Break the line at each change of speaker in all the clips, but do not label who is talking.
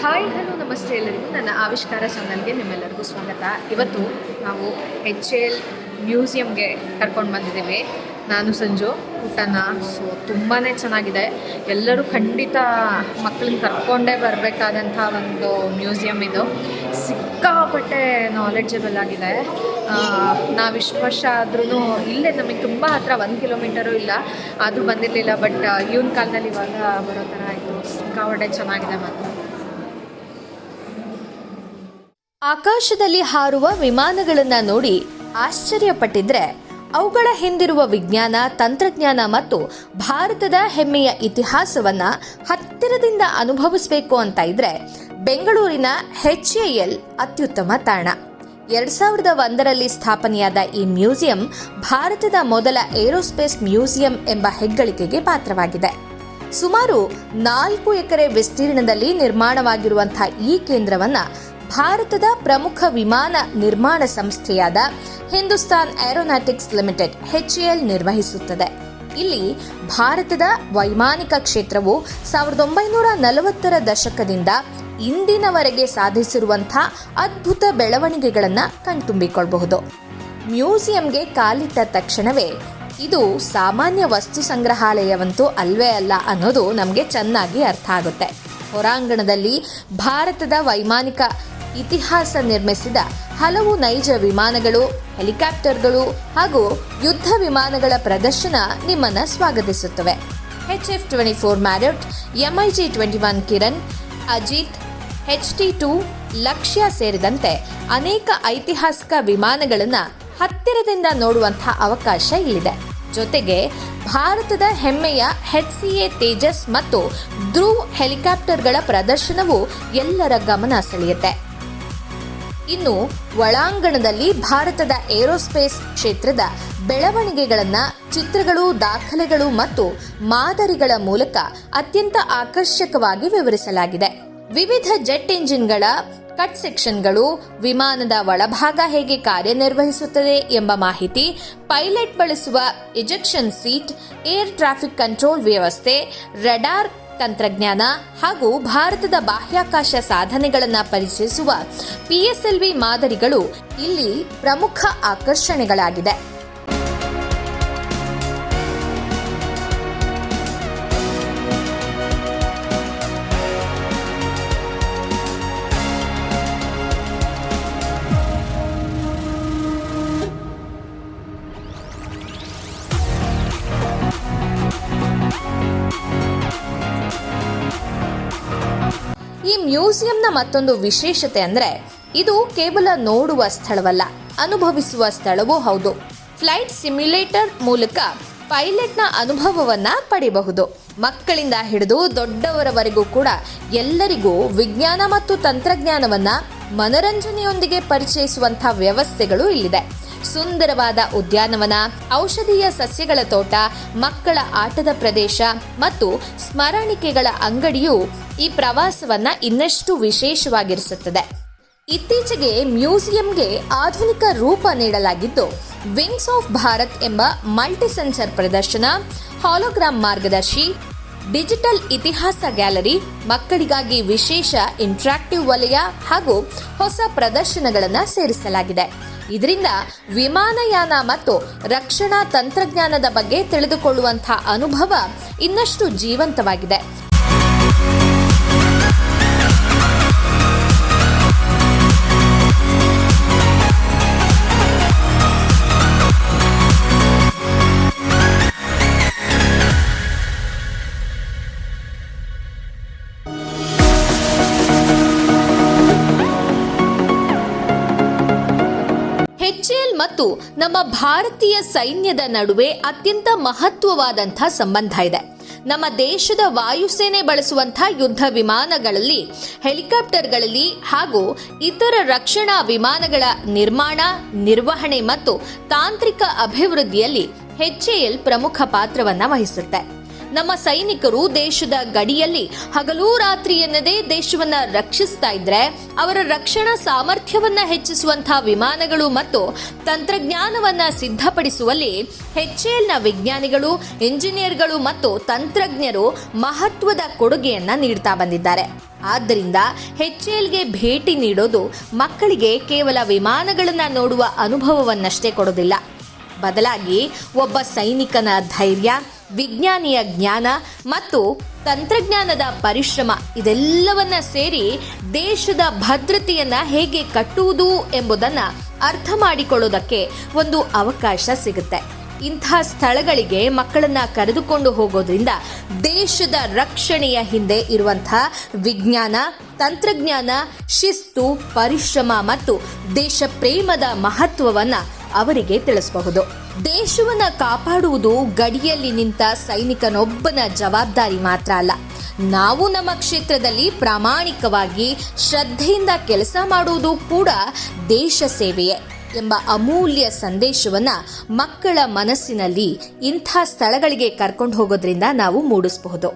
Hi hello ನಮಸ್ತೆ ಎಲ್ಲರಿಗೂ. ನನ್ನ ಆವಿಷ್ಕಾರ ಚಾನಲ್ಗೆ ನಿಮ್ಮೆಲ್ಲರಿಗೂ ಸ್ವಾಗತ. ಇವತ್ತು ನಾವು HAL ಮ್ಯೂಸಿಯಂಗೆ ಕರ್ಕೊಂಡು ಬಂದಿದ್ದೀವಿ. ನಾನು ಸಂಜು ಊಟನ. ತುಂಬಾ ಚೆನ್ನಾಗಿದೆ. ಎಲ್ಲರೂ ಖಂಡಿತ ಮಕ್ಕಳನ್ನ ಕರ್ಕೊಂಡೇ ಬರಬೇಕಾದಂಥ ಒಂದು ಮ್ಯೂಸಿಯಂ ಇದು. ಸಿಕ್ಕಾಪಟ್ಟೆ ನಾಲೆಡ್ಜಬಲ್ ಆಗಿದೆ. ನಾವಿಷ್ಟು ವರ್ಷ ಆದ್ರೂ ಇಲ್ಲೇ ನಮಗೆ ತುಂಬ ಹತ್ರ 1 ಕಿಲೋಮೀಟರು ಇಲ್ಲ, ಅದು ಬಂದಿರಲಿಲ್ಲ. ಬಟ್ ಇವನ ಕಾಲದಲ್ಲಿ ಇವಾಗ ಬರೋ ಥರ ಆಯಿತು. ಸಿಕ್ಕಾಪಟ್ಟೆ ಚೆನ್ನಾಗಿದೆ ಮಾತ್ರ.
ಆಕಾಶದಲ್ಲಿ ಹಾರುವ ವಿಮಾನಗಳನ್ನು ನೋಡಿ ಆಶ್ಚರ್ಯಪಟ್ಟಿದ್ರೆ ಅವುಗಳ ಹಿಂದಿರುವ ವಿಜ್ಞಾನ, ತಂತ್ರಜ್ಞಾನ ಮತ್ತು ಭಾರತದ ಹೆಮ್ಮೆಯ ಇತಿಹಾಸವನ್ನ ಹತ್ತಿರದಿಂದ ಅನುಭವಿಸಬೇಕು ಅಂತ ಇದ್ರೆ ಬೆಂಗಳೂರಿನ HAL ಅತ್ಯುತ್ತಮ ತಾಣ. 2001ರಲ್ಲಿ ಸ್ಥಾಪನೆಯಾದ ಈ ಮ್ಯೂಸಿಯಂ ಭಾರತದ ಮೊದಲ ಏರೋಸ್ಪೇಸ್ ಮ್ಯೂಸಿಯಂ ಎಂಬ ಹೆಗ್ಗಳಿಕೆಗೆ ಪಾತ್ರವಾಗಿದೆ. ಸುಮಾರು 4 ಎಕರೆ ವಿಸ್ತೀರ್ಣದಲ್ಲಿ ನಿರ್ಮಾಣವಾಗಿರುವಂತಹ ಈ ಕೇಂದ್ರವನ್ನ ಭಾರತದ ಪ್ರಮುಖ ವಿಮಾನ ನಿರ್ಮಾಣ ಸಂಸ್ಥೆಯಾದ ಹಿಂದೂಸ್ತಾನ್ ಏರೋನಾಟಿಕ್ಸ್ ಲಿಮಿಟೆಡ್ HAL ನಿರ್ವಹಿಸುತ್ತದೆ. ಇಲ್ಲಿ ಭಾರತದ ವೈಮಾನಿಕ ಕ್ಷೇತ್ರವು 1940ರ ದಶಕದಿಂದ ಇಂದಿನವರೆಗೆ ಸಾಧಿಸಿರುವಂತಹ ಅದ್ಭುತ ಬೆಳವಣಿಗೆಗಳನ್ನು ಕಣ್ತುಂಬಿಕೊಳ್ಳಬಹುದು. ಮ್ಯೂಸಿಯಂಗೆ ಕಾಲಿಟ್ಟ ತಕ್ಷಣವೇ ಇದು ಸಾಮಾನ್ಯ ವಸ್ತು ಸಂಗ್ರಹಾಲಯವಂತೂ ಅಲ್ವೇ ಅಲ್ಲ ಅನ್ನೋದು ನಮಗೆ ಚೆನ್ನಾಗಿ ಅರ್ಥ ಆಗುತ್ತೆ. ಹೊರಾಂಗಣದಲ್ಲಿ ಭಾರತದ ವೈಮಾನಿಕ ಇತಿಹಾಸ ನಿರ್ಮಿಸಿದ ಹಲವು ನೈಜ ವಿಮಾನಗಳು, ಹೆಲಿಕಾಪ್ಟರ್ಗಳು ಹಾಗೂ ಯುದ್ಧ ವಿಮಾನಗಳ ಪ್ರದರ್ಶನ ನಿಮ್ಮನ್ನು ಸ್ವಾಗತಿಸುತ್ತವೆ. HF-24 Marriott, MiG-21 Kiran, Ajit, HT-2 ಲಕ್ಷ್ಯ ಸೇರಿದಂತೆ ಅನೇಕ ಐತಿಹಾಸಿಕ ವಿಮಾನಗಳನ್ನು ಹತ್ತಿರದಿಂದ ನೋಡುವಂತಹ ಅವಕಾಶ ಇಲ್ಲಿದೆ. ಜೊತೆಗೆ ಭಾರತದ ಹೆಮ್ಮೆಯ HCA ತೇಜಸ್ ಮತ್ತು ಧ್ರುವ್ ಹೆಲಿಕಾಪ್ಟರ್ಗಳ ಪ್ರದರ್ಶನವು ಎಲ್ಲರ ಗಮನ ಸೆಳೆಯುತ್ತೆ. ಇನ್ನು ಒಳಾಂಗಣದಲ್ಲಿ ಭಾರತದ ಏರೋಸ್ಪೇಸ್ ಕ್ಷೇತ್ರದ ಬೆಳವಣಿಗೆಗಳನ್ನು ಚಿತ್ರಗಳು, ದಾಖಲೆಗಳು ಮತ್ತು ಮಾದರಿಗಳ ಮೂಲಕ ಅತ್ಯಂತ ಆಕರ್ಷಕವಾಗಿ ವಿವರಿಸಲಾಗಿದೆ. ವಿವಿಧ ಜೆಟ್ ಎಂಜಿನ್ಗಳ ಕಟ್ ಸೆಕ್ಷನ್ಗಳು, ವಿಮಾನದ ಒಳಭಾಗ ಹೇಗೆ ಕಾರ್ಯನಿರ್ವಹಿಸುತ್ತದೆ ಎಂಬ ಮಾಹಿತಿ, ಪೈಲಟ್ ಬಳಸುವ ejection seat, air traffic control ವ್ಯವಸ್ಥೆ, ರಡಾರ್ ತಂತ್ರಜ್ಞಾನ ಹಾಗೂ ಭಾರತದ ಬಾಹ್ಯಾಕಾಶ ಸಾಧನೆಗಳನ್ನು ಪರಿಚಯಿಸುವ PSLV ಮಾದರಿಗಳು ಇಲ್ಲಿ ಪ್ರಮುಖ ಆಕರ್ಷಣೆಗಳಾಗಿದೆ. ಈ ಮ್ಯೂಸಿಯಂನ ಮತ್ತೊಂದು ವಿಶೇಷತೆ ಅಂದರೆ ಇದು ಕೇವಲ ನೋಡುವ ಸ್ಥಳವಲ್ಲ, ಅನುಭವಿಸುವ ಸ್ಥಳವೂ ಹೌದು. ಫ್ಲೈಟ್ ಸಿಮ್ಯುಲೇಟರ್ ಮೂಲಕ ಪೈಲಟ್ನ ಅನುಭವವನ್ನ ಪಡೆಯಬಹುದು. ಮಕ್ಕಳಿಂದ ಹಿಡಿದು ದೊಡ್ಡವರವರೆಗೂ ಕೂಡ ಎಲ್ಲರಿಗೂ ವಿಜ್ಞಾನ ಮತ್ತು ತಂತ್ರಜ್ಞಾನವನ್ನ ಮನರಂಜನೆಯೊಂದಿಗೆ ಪರಿಚಯಿಸುವಂತಹ ವ್ಯವಸ್ಥೆಗಳು ಇಲ್ಲಿದೆ. ಸುಂದರವಾದ ಉದ್ಯಾನವನ, ಔಷಧೀಯ ಸಸ್ಯಗಳ ತೋಟ, ಮಕ್ಕಳ ಆಟದ ಪ್ರದೇಶ ಮತ್ತು ಸ್ಮರಣಿಕೆಗಳ ಅಂಗಡಿಯು ಈ ಪ್ರವಾಸವನ್ನ ಇನ್ನಷ್ಟು ವಿಶೇಷವಾಗಿರಿಸುತ್ತದೆ. ಇತ್ತೀಚೆಗೆ ಮ್ಯೂಸಿಯಂಗೆ ಆಧುನಿಕ ರೂಪ ನೀಡಲಾಗಿದ್ದು, ವಿಂಗ್ಸ್ ಆಫ್ ಭಾರತ್ ಎಂಬ ಮಲ್ಟಿ ಸೆನ್ಸರ್ ಪ್ರದರ್ಶನ, ಹಾಲೋಗ್ರಾಮ್ ಮಾರ್ಗದರ್ಶಿ, ಡಿಜಿಟಲ್ ಇತಿಹಾಸ ಗ್ಯಾಲರಿ, ಮಕ್ಕಳಿಗಾಗಿ ವಿಶೇಷ ಇಂಟ್ರಾಕ್ಟಿವ್ ವಲಯ ಹಾಗೂ ಹೊಸ ಪ್ರದರ್ಶನಗಳನ್ನು ಸೇರಿಸಲಾಗಿದೆ. ಇದರಿಂದ ವಿಮಾನಯಾನ ಮತ್ತು ರಕ್ಷಣಾ ತಂತ್ರಜ್ಞಾನದ ಬಗ್ಗೆ ತಿಳಿದುಕೊಳ್ಳುವಂತಹ ಅನುಭವ ಇನ್ನಷ್ಟು ಜೀವಂತವಾಗಿದೆ. HAL ಮತ್ತು ನಮ್ಮ ಭಾರತೀಯ ಸೈನ್ಯದ ನಡುವೆ ಅತ್ಯಂತ ಮಹತ್ವವಾದಂಥ ಸಂಬಂಧ ಇದೆ. ನಮ್ಮ ದೇಶದ ವಾಯುಸೇನೆ ಬಳಸುವಂತಹ ಯುದ್ಧ ವಿಮಾನಗಳಲ್ಲಿ, ಹೆಲಿಕಾಪ್ಟರ್ಗಳಲ್ಲಿ ಹಾಗೂ ಇತರ ರಕ್ಷಣಾ ವಿಮಾನಗಳ ನಿರ್ಮಾಣ, ನಿರ್ವಹಣೆ ಮತ್ತು ತಾಂತ್ರಿಕ ಅಭಿವೃದ್ಧಿಯಲ್ಲಿ HAL ಪ್ರಮುಖ ಪಾತ್ರವನ್ನು ವಹಿಸುತ್ತೆ. ನಮ್ಮ ಸೈನಿಕರು ದೇಶದ ಗಡಿಯಲ್ಲಿ ಹಗಲು ರಾತ್ರಿ ಎನ್ನದೇ ದೇಶವನ್ನ ರಕ್ಷಿಸ್ತಾ ಇದ್ರೆ ಅವರ ರಕ್ಷಣಾ ಸಾಮರ್ಥ್ಯವನ್ನ ಹೆಚ್ಚಿಸುವಂತಹ ವಿಮಾನಗಳು ಮತ್ತು ತಂತ್ರಜ್ಞಾನವನ್ನ ಸಿದ್ಧಪಡಿಸುವಲ್ಲಿ HALನ ವಿಜ್ಞಾನಿಗಳು, ಇಂಜಿನಿಯರ್ಗಳು ಮತ್ತು ತಂತ್ರಜ್ಞರು ಮಹತ್ವದ ಕೊಡುಗೆಯನ್ನ ನೀಡ್ತಾ ಬಂದಿದ್ದಾರೆ. ಆದ್ದರಿಂದ HALಗೆ ಭೇಟಿ ನೀಡೋದು ಮಕ್ಕಳಿಗೆ ಕೇವಲ ವಿಮಾನಗಳನ್ನು ನೋಡುವ ಅನುಭವವನ್ನಷ್ಟೇ ಕೊಡೋದಿಲ್ಲ, ಬದಲಾಗಿ ಒಬ್ಬ ಸೈನಿಕನ ಧೈರ್ಯ, ವಿಜ್ಞಾನಿಯ ಜ್ಞಾನ ಮತ್ತು ತಂತ್ರಜ್ಞಾನದ ಪರಿಶ್ರಮ ಇದೆಲ್ಲವನ್ನ ಸೇರಿ ದೇಶದ ಭದ್ರತೆಯನ್ನ ಹೇಗೆ ಕಟ್ಟುವುದು ಎಂಬುದನ್ನು ಅರ್ಥ ಮಾಡಿಕೊಳ್ಳೋದಕ್ಕೆ ಒಂದು ಅವಕಾಶ ಸಿಗುತ್ತೆ. ಇಂಥ ಸ್ಥಳಗಳಿಗೆ ಮಕ್ಕಳನ್ನ ಕರೆದುಕೊಂಡು ಹೋಗೋದ್ರಿಂದ ದೇಶದ ರಕ್ಷಣೆಯ ಹಿಂದೆ ಇರುವಂಥ ವಿಜ್ಞಾನ, ತಂತ್ರಜ್ಞಾನ, ಶಿಸ್ತು, ಪರಿಶ್ರಮ ಮತ್ತು ದೇಶ ಪ್ರೇಮದ ಮಹತ್ವವನ್ನು ಅವರಿಗೆ ತಿಳಿಸಬಹುದು. ದೇಶವನ್ನ ಕಾಪಾಡುವುದು ಗಡಿಯಲ್ಲಿ ನಿಂತ ಸೈನಿಕನೊಬ್ಬನ ಜವಾಬ್ದಾರಿ ಮಾತ್ರ ಅಲ್ಲ, ನಾವು ನಮ್ಮ ಕ್ಷೇತ್ರದಲ್ಲಿ ಪ್ರಾಮಾಣಿಕವಾಗಿ ಶ್ರದ್ಧೆಯಿಂದ ಕೆಲಸ ಮಾಡುವುದು ಕೂಡ ದೇಶ ಸೇವೆಯೇ ಎಂಬ ಅಮೂಲ್ಯ ಸಂದೇಶವನ್ನ ಮಕ್ಕಳ ಮನಸ್ಸಿನಲ್ಲಿ ಇಂಥ ಸ್ಥಳಗಳಿಗೆ ಕರ್ಕೊಂಡು ಹೋಗೋದ್ರಿಂದ ನಾವು ಮೂಡಿಸಬಹುದು.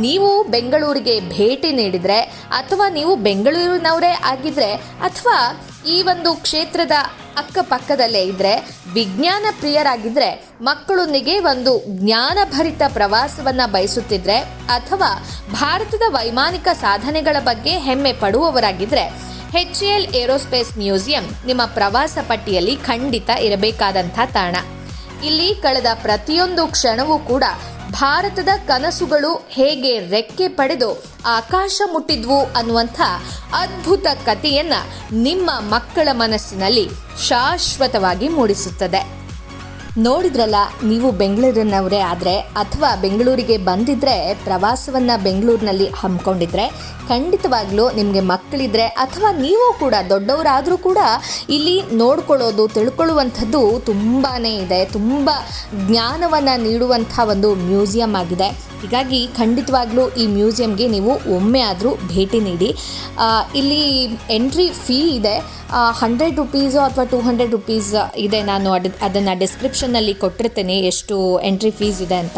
ನೀವು ಬೆಂಗಳೂರಿಗೆ ಭೇಟಿ ನೀಡಿದರೆ ಅಥವಾ ನೀವು ಬೆಂಗಳೂರಿನವರೇ ಆಗಿದ್ರೆ ಅಥವಾ ಈ ಒಂದು ಕ್ಷೇತ್ರದ ಅಕ್ಕಪಕ್ಕದಲ್ಲೇ ಇದ್ದರೆ, ವಿಜ್ಞಾನ ಪ್ರಿಯರಾಗಿದ್ದರೆ, ಮಕ್ಕಳೊಂದಿಗೆ ಒಂದು ಜ್ಞಾನಭರಿತ ಪ್ರವಾಸವನ್ನು ಬಯಸುತ್ತಿದ್ರೆ ಅಥವಾ ಭಾರತದ ವೈಮಾನಿಕ ಸಾಧನೆಗಳ ಬಗ್ಗೆ ಹೆಮ್ಮೆ ಪಡುವವರಾಗಿದ್ದರೆ HAL ಏರೋಸ್ಪೇಸ್ ಮ್ಯೂಸಿಯಂ ನಿಮ್ಮ ಪ್ರವಾಸ ಪಟ್ಟಿಯಲ್ಲಿ ಖಂಡಿತ ಇರಬೇಕಾದಂಥ ತಾಣ. ಇಲ್ಲಿ ಕಳೆದ ಪ್ರತಿಯೊಂದು ಕ್ಷಣವೂ ಕೂಡ ಭಾರತದ ಕನಸುಗಳು ಹೇಗೆ ರೆಕ್ಕೆ ಪಡೆದು ಆಕಾಶ ಮುಟ್ಟಿದ್ವು ಅನ್ನುವಂಥ ಅದ್ಭುತ ಕಥೆಯನ್ನ ನಿಮ್ಮ ಮಕ್ಕಳ ಮನಸ್ಸಿನಲ್ಲಿ ಶಾಶ್ವತವಾಗಿ ಮೂಡಿಸುತ್ತದೆ. ನೋಡಿದ್ರಲ್ಲ, ನೀವು ಬೆಂಗಳೂರಿನವರೇ ಆದರೆ ಅಥವಾ ಬೆಂಗಳೂರಿಗೆ ಬಂದಿದ್ರೆ, ಪ್ರವಾಸವನ್ನು ಬೆಂಗಳೂರಿನಲ್ಲಿ ಹಮ್ಮಿಕೊಂಡಿದ್ರೆ, ಖಂಡಿತವಾಗ್ಲೂ ನಿಮಗೆ ಮಕ್ಕಳಿದ್ರೆ ಅಥವಾ ನೀವು ಕೂಡ ದೊಡ್ಡವರಾದರೂ ಕೂಡ ಇಲ್ಲಿ ನೋಡ್ಕೊಳ್ಳೋದು, ತಿಳ್ಕೊಳ್ಳುವಂಥದ್ದು ತುಂಬಾ ಇದೆ. ತುಂಬ ಜ್ಞಾನವನ್ನು ನೀಡುವಂಥ ಒಂದು ಮ್ಯೂಸಿಯಂ ಆಗಿದೆ. ಹೀಗಾಗಿ ಖಂಡಿತವಾಗ್ಲೂ ಈ ಮ್ಯೂಸಿಯಂಗೆ ನೀವು ಒಮ್ಮೆ ಆದರೂ ಭೇಟಿ ನೀಡಿ. ಇಲ್ಲಿ ಎಂಟ್ರಿ ಫೀ ಇದೆ, 100 ರುಪೀಸು ಅಥವಾ 200 ರುಪೀಸ್ ಇದೆ. ನಾನು ಅದನ್ನು ಡಿಸ್ಕ್ರಿಪ್ಷನ್ನಲ್ಲಿ ಕೊಟ್ಟಿರ್ತೇನೆ ಎಷ್ಟು ಎಂಟ್ರಿ ಫೀಸ್ ಇದೆ ಅಂತ.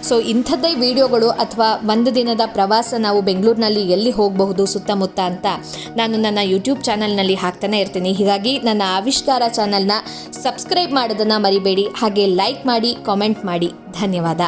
ಸೊ ಇಂಥದ್ದೇ ವಿಡಿಯೋಗಳು ಅಥವಾ ಒಂದು ದಿನದ ಪ್ರವಾಸ ನಾವು ಬೆಂಗಳೂರಿನಲ್ಲಿ ಎಲ್ಲಿ ಹೋಗಬಹುದು ಸುತ್ತಮುತ್ತ ಅಂತ ನಾನು ನನ್ನ ಯೂಟ್ಯೂಬ್ ಚಾನಲ್ನಲ್ಲಿ ಹಾಕ್ತಾನೆ ಇರ್ತೀನಿ. ಹೀಗಾಗಿ ನನ್ನ ಆವಿಷ್ಕಾರ ಚಾನಲ್ನ ಸಬ್ಸ್ಕ್ರೈಬ್ ಮಾಡೋದನ್ನು ಮರಿಬೇಡಿ. ಹಾಗೆ ಲೈಕ್ ಮಾಡಿ, ಕಾಮೆಂಟ್ ಮಾಡಿ. ಧನ್ಯವಾದ.